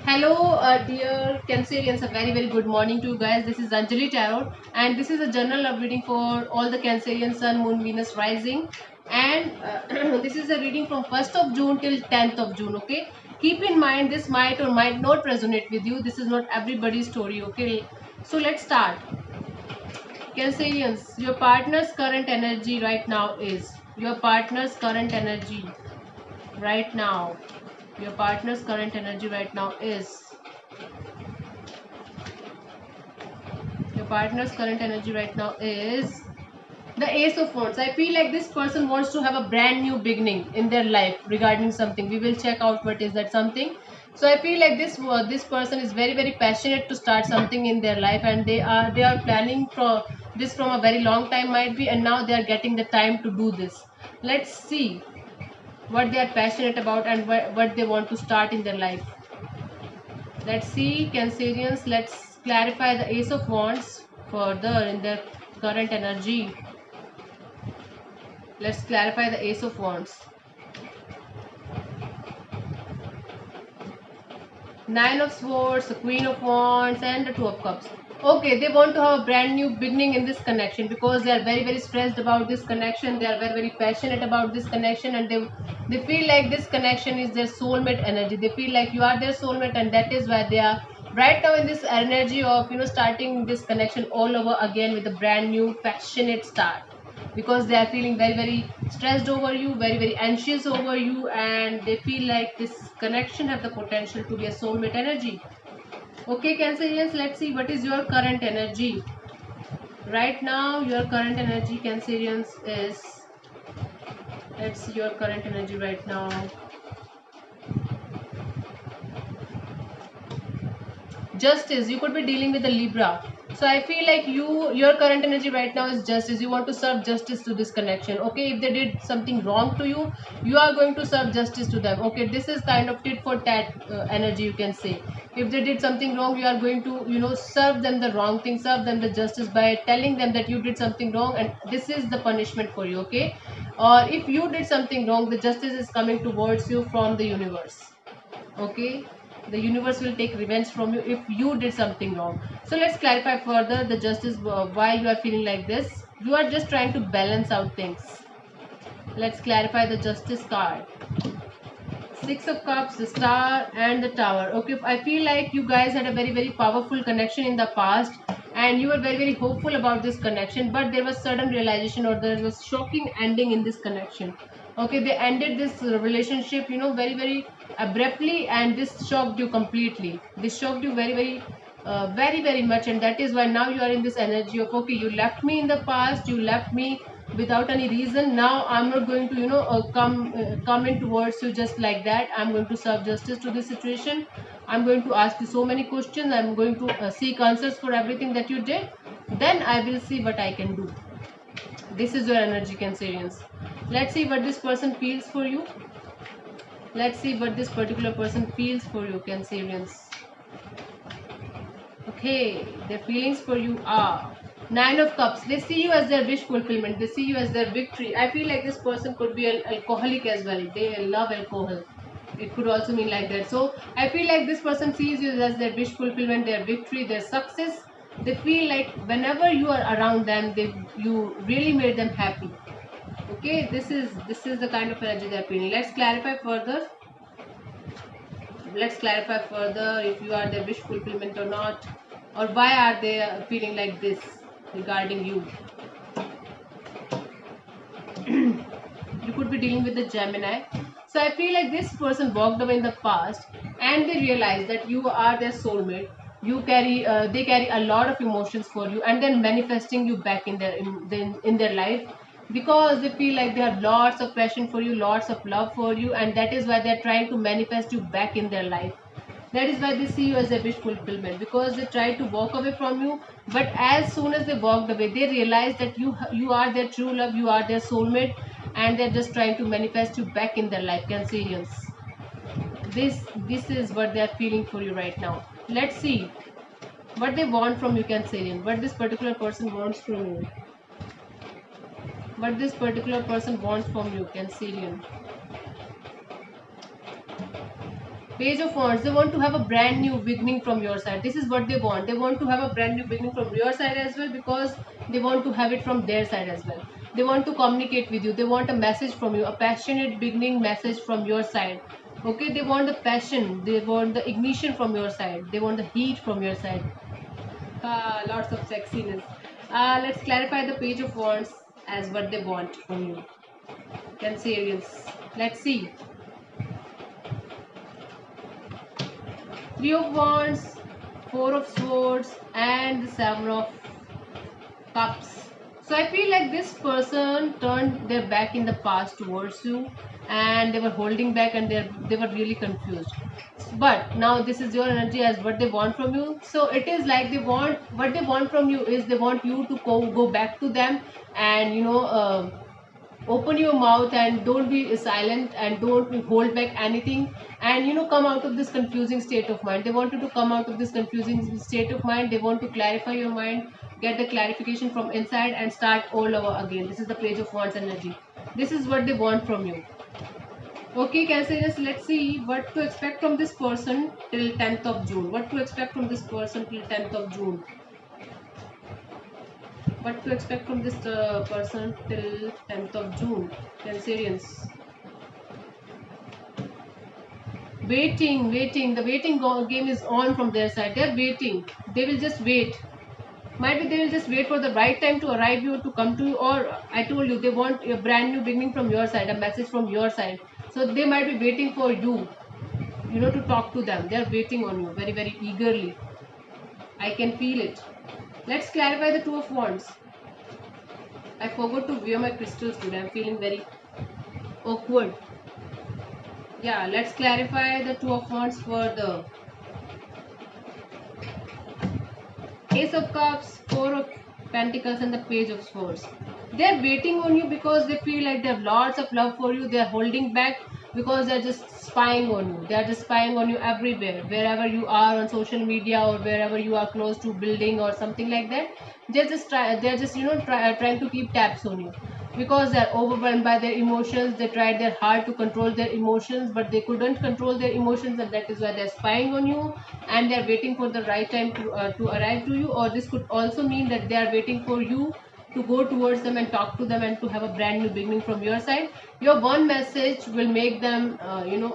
Hello, dear Cancerians. A very good morning to you guys. This is Anjali Tarot, and this is a general love reading for all the Cancerian Sun, Moon, Venus, Rising. And this is a reading from 1st of June till 10th of June. Okay, keep in mind this might or might not resonate with you. This is not everybody's story. Okay, so let's start. Cancerians, your partner's current energy right now is your partner's current energy right now. Your partner's current energy right now is your partner's current energy right now is the Ace of Wands. I feel like this person wants to have a brand new beginning in their life regarding something. We will check out what is that something. So I feel like this person is very passionate to start something in their life, and they are planning for this from a very long time might be, and now they are getting the time to do this. Let's see what they are passionate about and what they want to start in their life. Let's see, Cancerians. Let's clarify the Ace of Wands further in their current energy. Let's clarify the Ace of Wands. Nine of Swords, the Queen of Wands, and the Two of Cups. Okay, they want to have a brand new beginning in this connection because they are very stressed about this connection. They are very passionate about this connection, and they feel like this connection is their soulmate energy. They feel like you are their soulmate, and that is why they are right now in this energy of starting this connection all over again with a brand new passionate start, because they are feeling very stressed over you, very anxious over you, and they feel like this connection have the potential to be a soulmate energy. Okay, Cancerians, let's see what is your current energy right now. Your current energy, Cancerians, is, let's see your current energy right now. Justice. You could be dealing with a Libra. So I feel like your current energy right now is justice. You want to serve justice to this connection. Okay, if they did something wrong to you, you are going to serve justice to them. Okay, this is kind of tit for tat energy, you can say. If they did something wrong, you are going to serve them the wrong thing, serve them the justice by telling them that you did something wrong and this is the punishment for you. Okay, or if you did something wrong, the justice is coming towards you from the universe. Okay, the universe will take revenge from you if you did something wrong. So let's clarify further the justice, why you are feeling like this. You are just trying to balance out things. Let's clarify the justice card. Six of Cups, the Star, and the Tower. Okay, I feel like you guys had a very powerful connection in the past, and you were very hopeful about this connection, but there was sudden realization, or there was shocking ending in this connection. Okay, they ended this relationship, very abruptly, and this shocked you completely. This shocked you very much, and that is why now you are in this energy of, okay, you left me in the past, you left me without any reason. Now I'm not going to come in towards you just like that. I'm going to serve justice to this situation. I'm going to ask you so many questions. I'm going to seek answers for everything that you did. Then I will see what I can do. This is your energy, Cancerians. Let's see what this person feels for you. Let's see what this particular person feels for you, Cancerians. Okay, their feelings for you are Nine of Cups. They see you as their wish fulfillment. They see you as their victory. I feel like this person could be an alcoholic as well. They love alcohol. It could also mean like that. So I feel like this person sees you as their wish fulfillment, their victory, their success. They feel like whenever you are around them, you really made them happy. Okay, this is the kind of energy they're feeling. Let's clarify further. Let's clarify further if you are their wish fulfillment or not, or why are they feeling like this regarding you. You could be dealing with the Gemini. So I feel like this person walked away in the past, and they realize that you are their soulmate. They carry a lot of emotions for you, and then manifesting you back in their life, because they feel like they have lots of passion for you, lots of love for you, and that is why they are trying to manifest you back in their life. That is why they see you as a wish fulfillment, because they tried to walk away from you, but as soon as they walked away, they realized that you are their true love, you are their soulmate, and they're just trying to manifest you back in their life, Cancerians. This is what they are feeling for you right now. Let's see what they want from you, Cancerian. What this particular person wants from you. What this particular person wants from you, Cancerian. Page of Wands, they want to have a brand new beginning from your side. This is what they want. They want to have a brand new beginning from your side as well, because they want to have it from their side as well. They want to communicate with you. They want a message from you, a passionate beginning message from your side. Okay, they want the passion, they want the ignition from your side, they want the heat from your side. Lots of sexiness. Let's clarify the Page of Wands as what they want from you. Cancerians. Let's see. Three of Wands, Four of Swords, and the Seven of Cups. So I feel like this person turned their back in the past towards you, and they were holding back, and they were really confused. But now this is your energy as what they want from you. So it is like they want, what they want from you is they want you to go back to them, and open your mouth and don't be silent and don't hold back anything, and come out of this confusing state of mind. They want you to come out of this confusing state of mind. They want to clarify your mind, get the clarification from inside, and start all over again. This is the Page of Wands energy. This is what they want from you. Okay, Cancerians, let's see what to expect from this person till 10th of June. What to expect from this person till 10th of June. What to expect from this person till 10th of June. Cancerians. Waiting, waiting. The waiting game is on from their side. They're waiting. They will just wait. Might be they will just wait for the right time to arrive you, to come to you, or I told you they want a brand new beginning from your side, a message from your side. So they might be waiting for you, to talk to them. They are waiting on you very, very eagerly. I can feel it. Let's clarify the Two of Wands. I forgot to wear my crystals today. I'm feeling very awkward. Yeah, let's clarify the Two of Wands for the Ace of Cups, Four of Pentacles, and the Page of Swords. They're waiting on you because they feel like they have lots of love for you. They're holding back because they're just spying on you. They're just spying on you everywhere, wherever you are on social media or wherever you are close to building or something like that. They're just trying to keep tabs on you, because they're overwhelmed by their emotions. They tried their hard to control their emotions, but they couldn't control their emotions, and that is why they're spying on you, and they're waiting for the right time to arrive to you. Or this could also mean that they are waiting for you to go towards them and talk to them and to have a brand new beginning from your side. Your one message will make them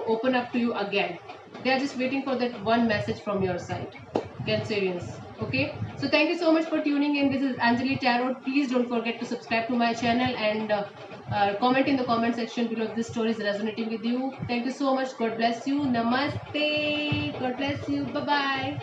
open up to you again. They are just waiting for that one message from your side, Cancerians. Okay, so thank you so much for tuning in. This is Anjali Tarot. Please don't forget to subscribe to my channel, and comment in the comment section below if this story is resonating with you. Thank you so much. God bless you. Namaste. God bless you. Bye bye.